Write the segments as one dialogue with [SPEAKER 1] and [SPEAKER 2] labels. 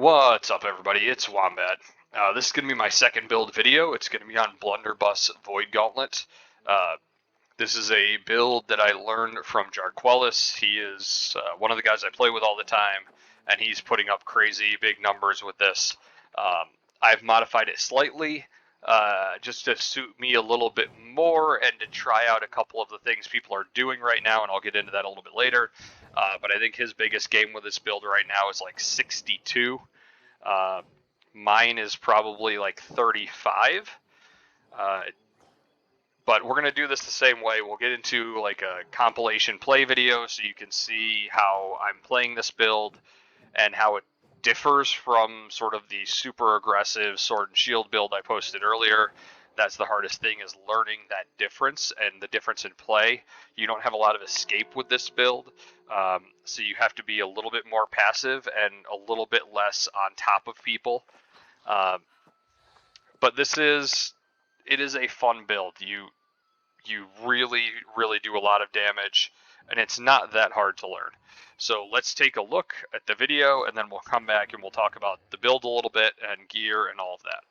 [SPEAKER 1] What's up, everybody? It's Wombat. This is going to be my second build video. It's going to be on Blunderbus Void Gauntlet. This is a build that I learned from Jarquelis. He is one of the guys I play with all the time, and he's putting up crazy big numbers with this. I've modified it slightly just to suit me a little bit more and to try out a couple of the things people are doing right now, and I'll get into that a little bit later. But I think his biggest game with this build right now is like 62. Mine is probably like 35. But we're going to do this the same way. We'll get into like a compilation play video so you can see how I'm playing this build and how it differs from sort of the super aggressive sword and shield build I posted earlier. That's the hardest thing, is learning that difference and the difference in play. You don't have a lot of escape with this build, so you have to be a little bit more passive and a little bit less on top of people. But it is a fun build. You really do a lot of damage, and it's not that hard to learn. So let's take a look at the video, and then we'll come back and we'll talk about the build a little bit and gear and all of that.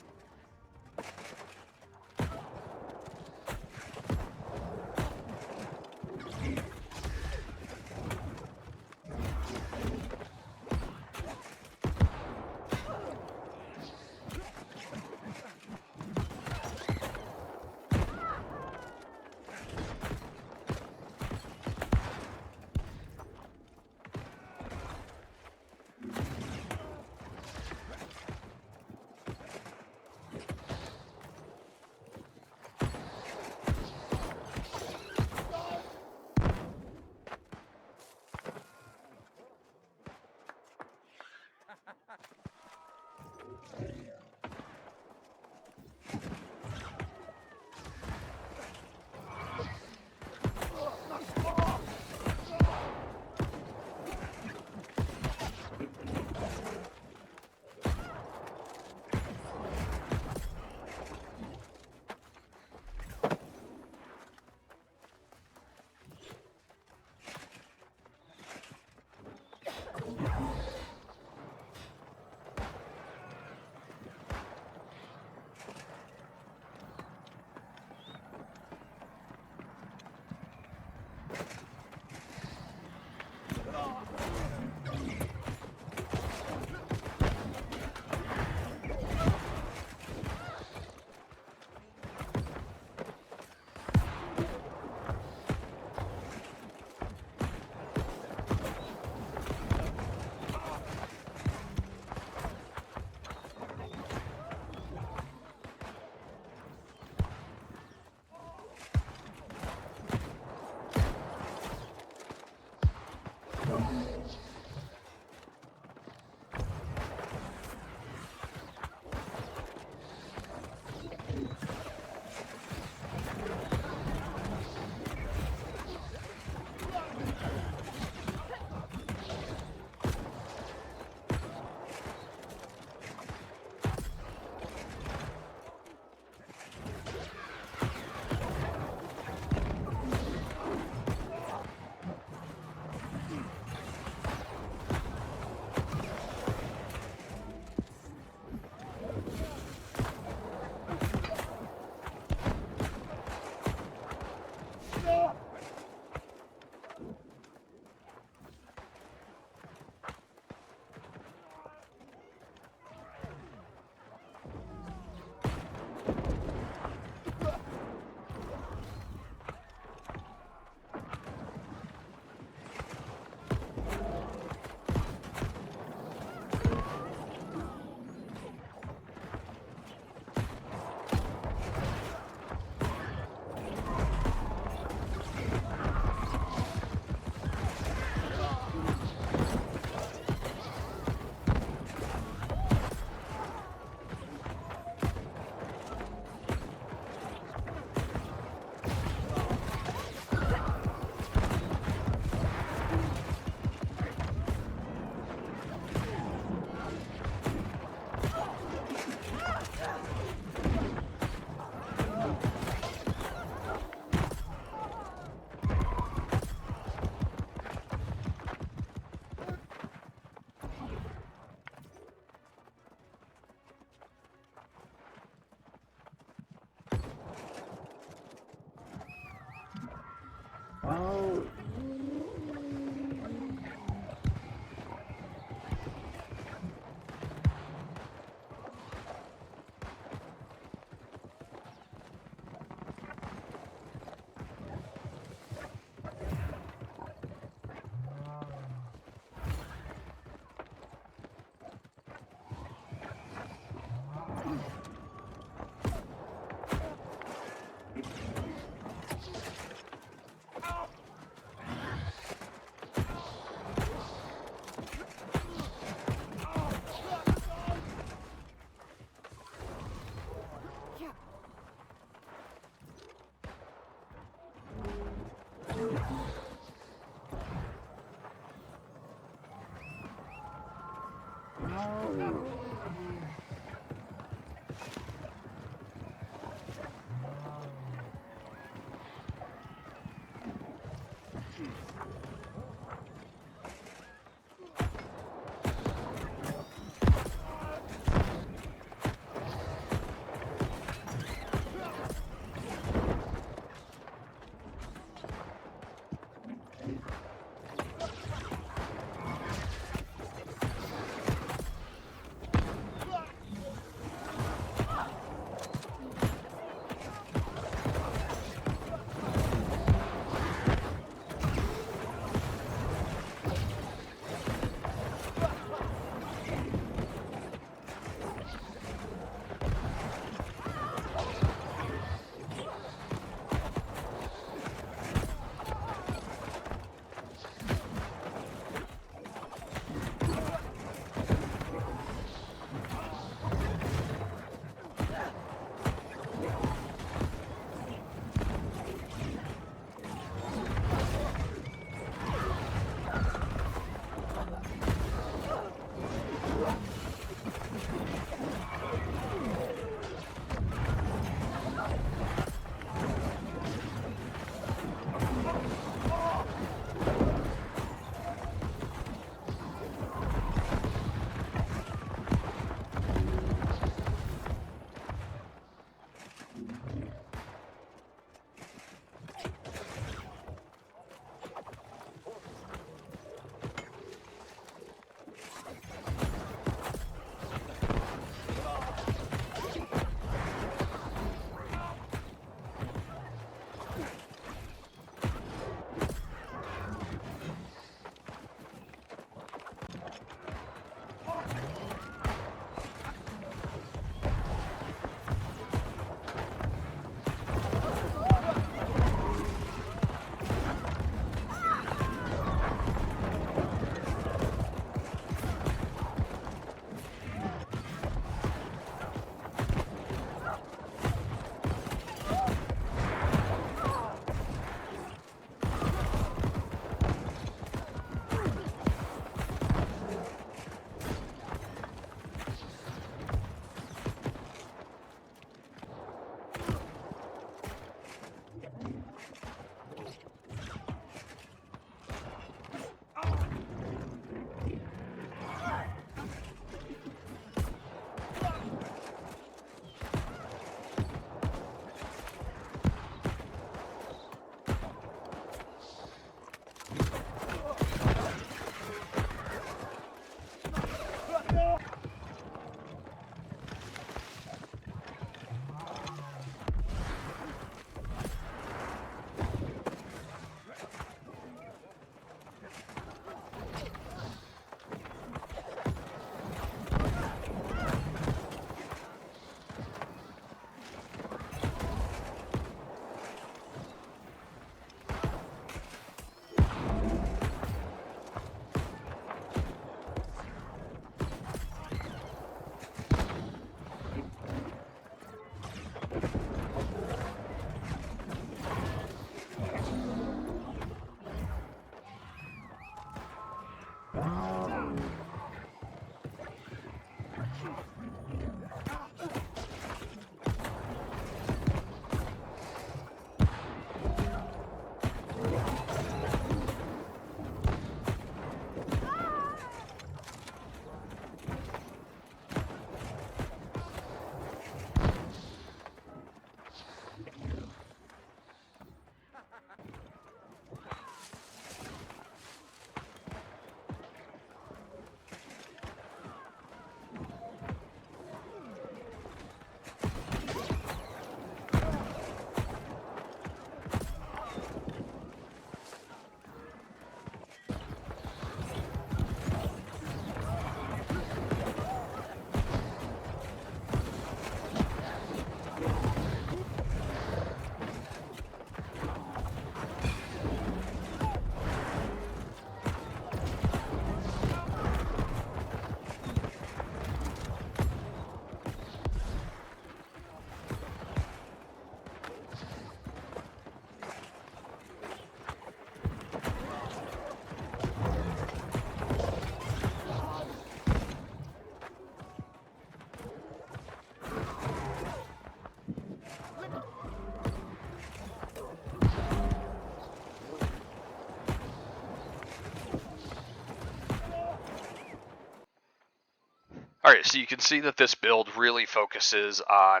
[SPEAKER 1] Alright, so you can see that this build really focuses on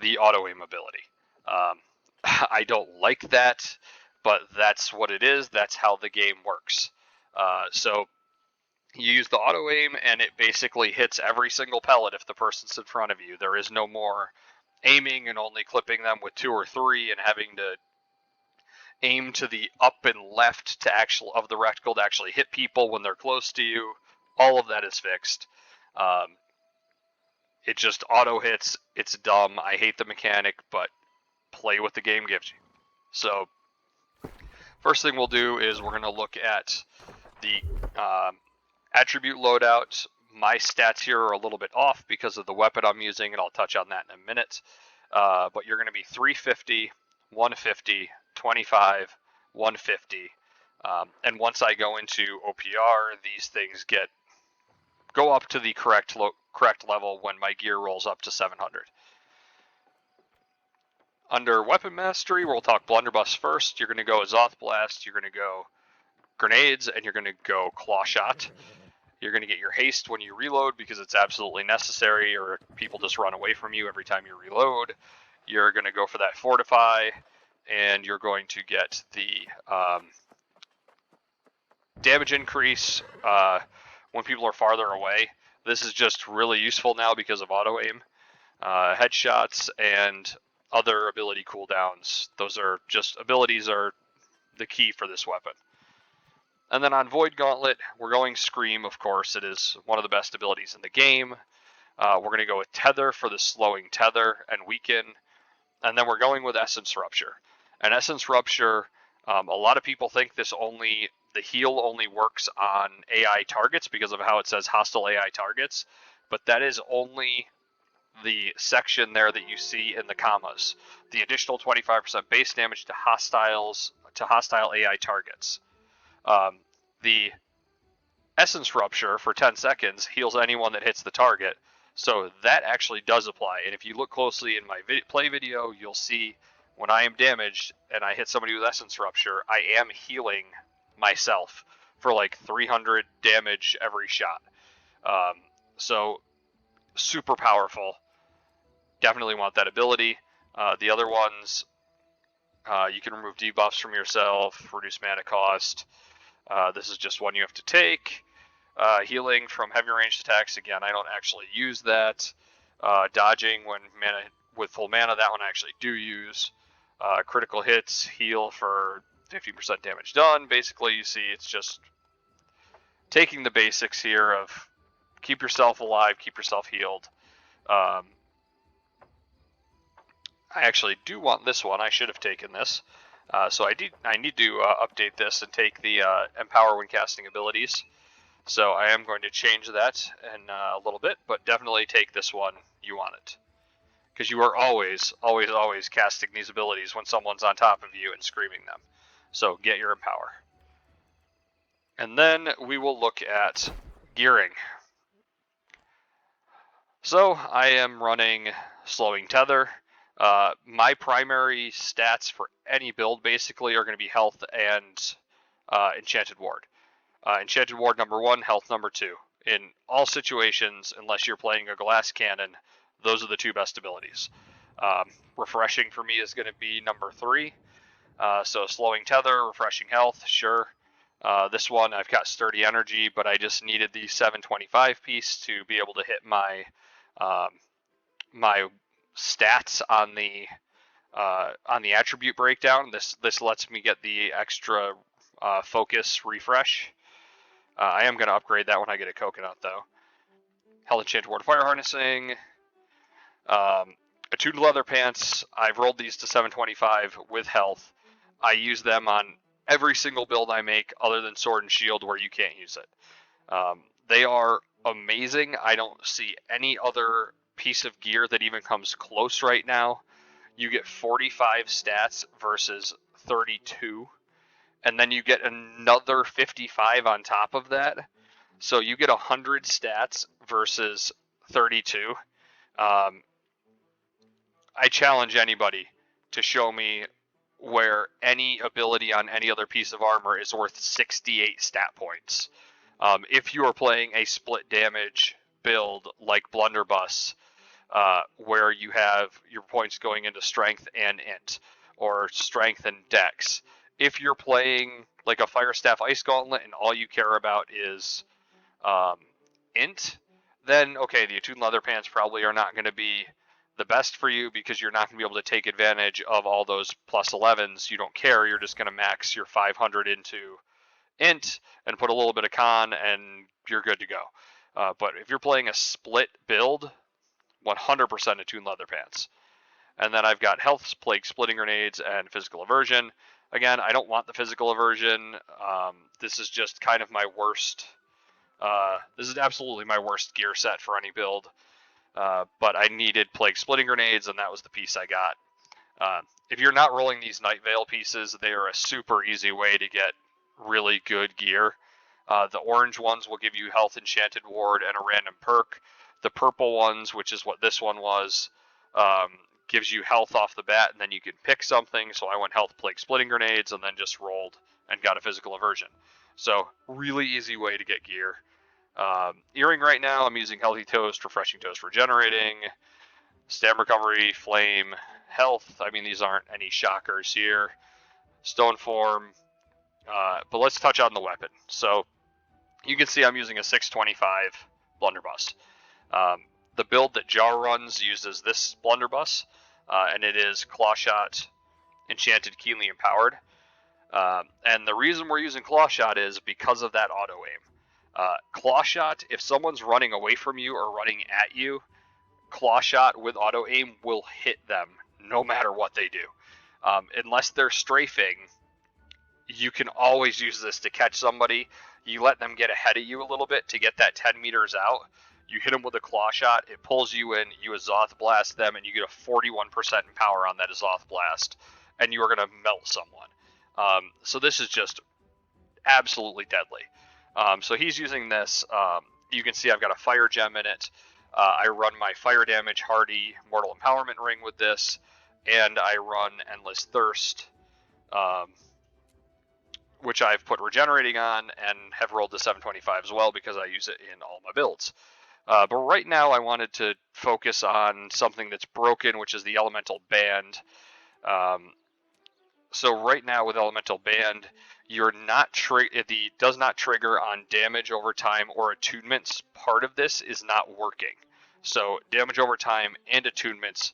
[SPEAKER 1] the auto-aim ability. I don't like that, but that's what it is. That's how the game works. So you use the auto-aim, and it basically hits every single pellet if the person's in front of you. There is no more aiming and only clipping them with 2 or 3 and having to aim to the up and left of the reticle to actually hit people when they're close to you. All of that is fixed. It just auto hits. It's dumb. I hate the mechanic, but play what the game gives you. So first thing we'll do is we're going to look at the attribute loadout. My stats here are a little bit off because of the weapon I'm using, and I'll touch on that in a minute. But you're going to be 350, 150, 25, 150. And once I go into OPR, these things go up to the correct level when my gear rolls up to 700. Under Weapon Mastery, we'll talk Blunderbuss first. You're going to go Azoth Blast, you're going to go Grenades, and you're going to go Claw Shot. You're going to get your haste when you reload because it's absolutely necessary, or people just run away from you every time you reload. You're going to go for that Fortify, and you're going to get the damage increase when people are farther away. This is just really useful now because of auto-aim. Headshots and other ability cooldowns. Those are just, abilities are the key for this weapon. And then on Void Gauntlet, we're going Scream, of course. It is one of the best abilities in the game. We're going to go with Tether for the slowing tether and weaken. And then we're going with Essence Rupture. And Essence Rupture, a lot of people think the heal only works on AI targets because of how it says hostile AI targets. But that is only the section there that you see in the commas. The additional 25% base damage to hostile AI targets. The Essence Rupture for 10 seconds heals anyone that hits the target, so that actually does apply. And if you look closely in my play video, you'll see when I am damaged and I hit somebody with Essence Rupture, I am healing myself for like 300 damage every shot. So super powerful. Definitely want that ability. The other ones, you can remove debuffs from yourself, reduce mana cost. This is just one you have to take. Healing from heavy ranged attacks, again, I don't actually use that. Dodging with full mana, that one I actually do use. Critical hits, heal for 50% damage done. Basically, you see it's just taking the basics here of keep yourself alive, keep yourself healed. I actually do want this one. I should have taken this. So I need to update this and take the Empower when casting abilities. So I am going to change that in a little bit, but definitely take this one. You want it. Because you are always, always, always casting these abilities when someone's on top of you and screaming them. So get your Empower. And then we will look at gearing. So I am running Slowing Tether. My primary stats for any build basically are going to be health and Enchanted Ward. Enchanted Ward number 1, health number 2. In all situations, unless you're playing a glass cannon, those are the 2 best abilities. Refreshing for me is going to be number 3. So Slowing Tether, Refreshing Health, sure. This one, I've got Sturdy Energy, but I just needed the 725 piece to be able to hit my my stats on the attribute breakdown. This lets me get the extra focus refresh. I am going to upgrade that when I get a coconut, though. Hell Enchanted Ward Fire Harnessing. Attuned Leather Pants. I've rolled these to 725 with health. I use them on every single build I make other than Sword and Shield where you can't use it. They are amazing. I don't see any other piece of gear that even comes close right now. You get 45 stats versus 32, and then you get another 55 on top of that. So you get 100 stats versus 32. I challenge anybody to show me where any ability on any other piece of armor is worth 68 stat points. If you are playing a split damage build like Blunderbus, where you have your points going into strength and int, or strength and dex. If you're playing like a Fire Staff Ice Gauntlet and all you care about is int, then okay, the attuned leather pants probably are not going to be the best for you, because you're not going to be able to take advantage of all those plus 11s. You don't care, you're just going to max your 500 into int and put a little bit of con and you're good to go. But if you're playing a split build, 100% attuned leather pants. And then I've got health, plague, splitting grenades, and physical aversion. Again, I don't want the physical aversion. This is just kind of my worst. This is absolutely my worst gear set for any build. But I needed plague splitting grenades, and that was the piece I got. If you're not rolling these Night Veil pieces, they are a super easy way to get really good gear. The orange ones will give you health, enchanted ward, and a random perk. The purple ones, which is what this one was, gives you health off the bat, and then you can pick something. So I went health, plague, splitting grenades, and then just rolled and got a physical aversion. So really easy way to get gear. Earring right now, I'm using Healthy Toast, Refreshing Toast, Regenerating, Stam Recovery, Flame, Health. I mean, these aren't any shockers here. Stone Form. But let's touch on the weapon. So you can see I'm using a 625 Blunderbuss. The build that Jar runs uses this Blunderbuss, and it is Clawshot, Enchanted, Keenly Empowered. And the reason we're using Clawshot is because of that auto aim. Clawshot, if someone's running away from you or running at you, Clawshot with auto aim will hit them no matter what they do. Unless they're strafing, you can always use this to catch somebody. You let them get ahead of you a little bit to get that 10 meters out. You hit them with a claw shot, it pulls you in, you Azoth Blast them, and you get a 41% in power on that Azoth Blast, and you are going to melt someone. So this is just absolutely deadly. So he's using this. You can see I've got a fire gem in it. I run my fire damage hardy mortal empowerment ring with this, and I run endless thirst, which I've put regenerating on and have rolled to 725 as well because I use it in all my builds. But right now I wanted to focus on something that's broken, which is the Elemental Band. So right now with Elemental Band, it does not trigger on damage over time or attunements. Part of this is not working. So damage over time and attunements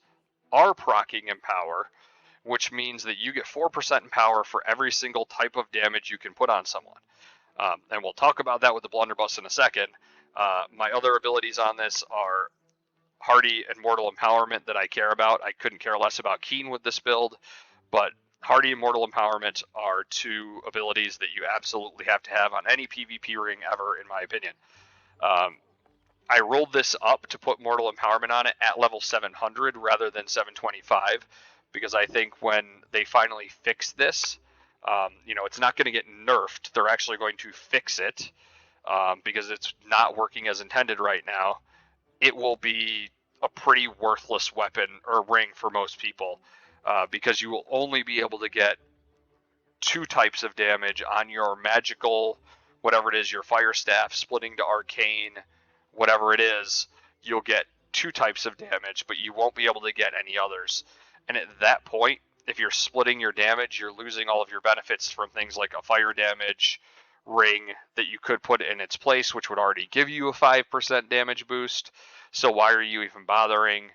[SPEAKER 1] are proccing in power, which means that you get 4% in power for every single type of damage you can put on someone. And we'll talk about that with the Blunderbuss in a second. My other abilities on this are Hardy and Mortal Empowerment that I care about. I couldn't care less about Keen with this build, but Hardy and Mortal Empowerment are two abilities that you absolutely have to have on any PvP ring ever, in my opinion. I rolled this up to put Mortal Empowerment on it at level 700 rather than 725, because I think when they finally fix this, it's not going to get nerfed. They're actually going to fix it, because it's not working as intended right now. It will be a pretty worthless weapon or ring for most people, because you will only be able to get 2 types of damage on your magical, whatever it is, your fire staff splitting to arcane, whatever it is. You'll get 2 types of damage, but you won't be able to get any others. And at that point, if you're splitting your damage, you're losing all of your benefits from things like a fire damage ring that you could put in its place, which would already give you a 5% damage boost. So why are you even bothering?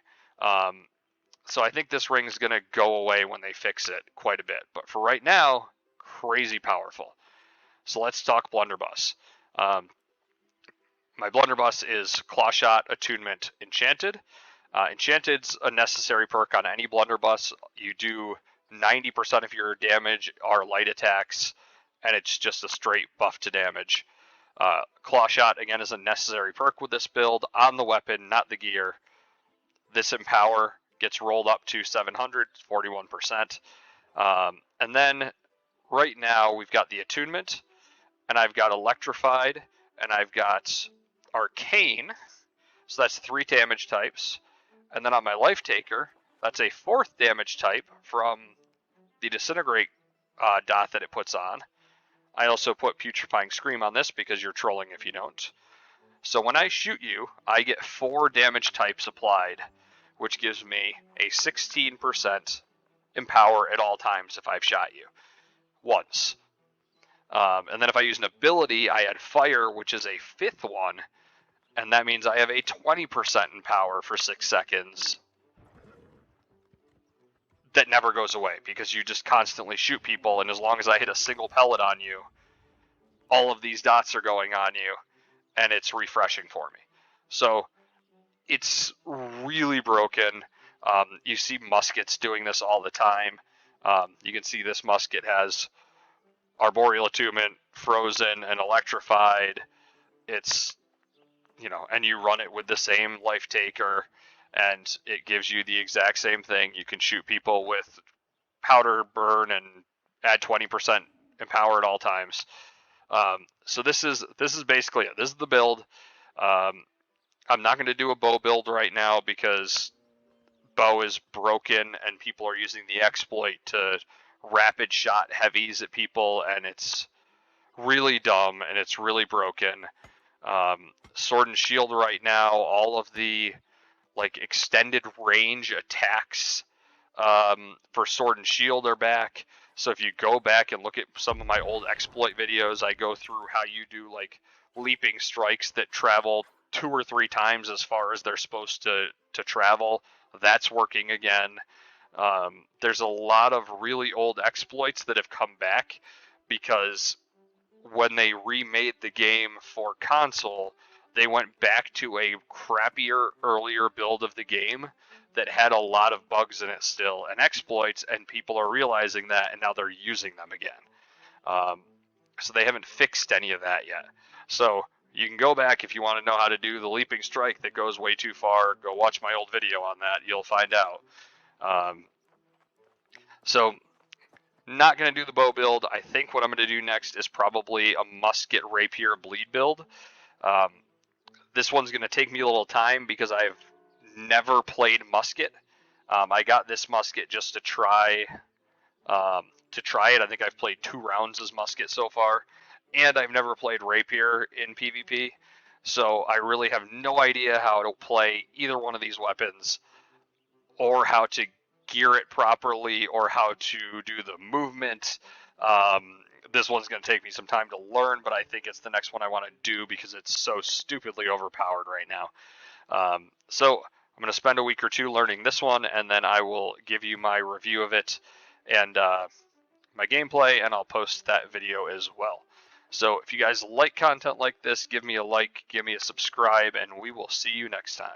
[SPEAKER 1] So I think this ring is going to go away when they fix it quite a bit. But for right now, crazy powerful. So let's talk Blunderbuss. My Blunderbuss is Clawshot, Attunement, Enchanted. Enchanted's a necessary perk on any Blunderbuss. You do 90% of your damage are light attacks, and it's just a straight buff to damage. Clawshot, again, is a necessary perk with this build on the weapon, not the gear. This Empower gets rolled up to 700, 41%. And then right now we've got the Attunement, and I've got Electrified, and I've got Arcane. So that's 3 damage types. And then on my Life Taker, that's a 4th damage type from the Disintegrate dot that it puts on. I also put Putrefying Scream on this because you're trolling if you don't. So when I shoot you, I get 4 damage types applied, which gives me a 16% empower at all times if I've shot you once. And then if I use an ability, I add fire, which is a 5th one, and that means I have a 20% empower for 6 seconds that never goes away because you just constantly shoot people, and as long as I hit a single pellet on you, all of these dots are going on you, and it's refreshing for me. So it's really broken. You see muskets doing this all the time. You can see this musket has Arboreal Attunement, Frozen, and Electrified. It's, and you run it with the same Life Taker, and it gives you the exact same thing. You can shoot people with Powder Burn and add 20% empower at all times. So this is basically it. This is the build. I'm not going to do a bow build right now because bow is broken and people are using the exploit to rapid shot heavies at people, and it's really dumb and it's really broken. Sword and shield right now, all of the extended range attacks for sword and shield are back. So if you go back and look at some of my old exploit videos, I go through how you do leaping strikes that travel 2 or 3 times as far as they're supposed to travel. That's working again. There's a lot of really old exploits that have come back because when they remade the game for console, they went back to a crappier earlier build of the game that had a lot of bugs in it still and exploits, and people are realizing that, and now they're using them again. So they haven't fixed any of that yet. So you can go back if you want to know how to do the leaping strike that goes way too far. Go watch my old video on that. You'll find out. So not going to do the bow build. I think what I'm going to do next is probably a musket rapier bleed build. This one's going to take me a little time because I've never played musket. I got this musket just to try it. I think I've played 2 rounds as musket so far, and I've never played rapier in PvP, so I really have no idea how to play either one of these weapons, or how to gear it properly, or how to do the movement. This one's going to take me some time to learn, but I think it's the next one I want to do because it's so stupidly overpowered right now. So I'm going to spend a week or 2 learning this one, and then I will give you my review of it and my gameplay, and I'll post that video as well. So if you guys like content like this, give me a like, give me a subscribe, and we will see you next time.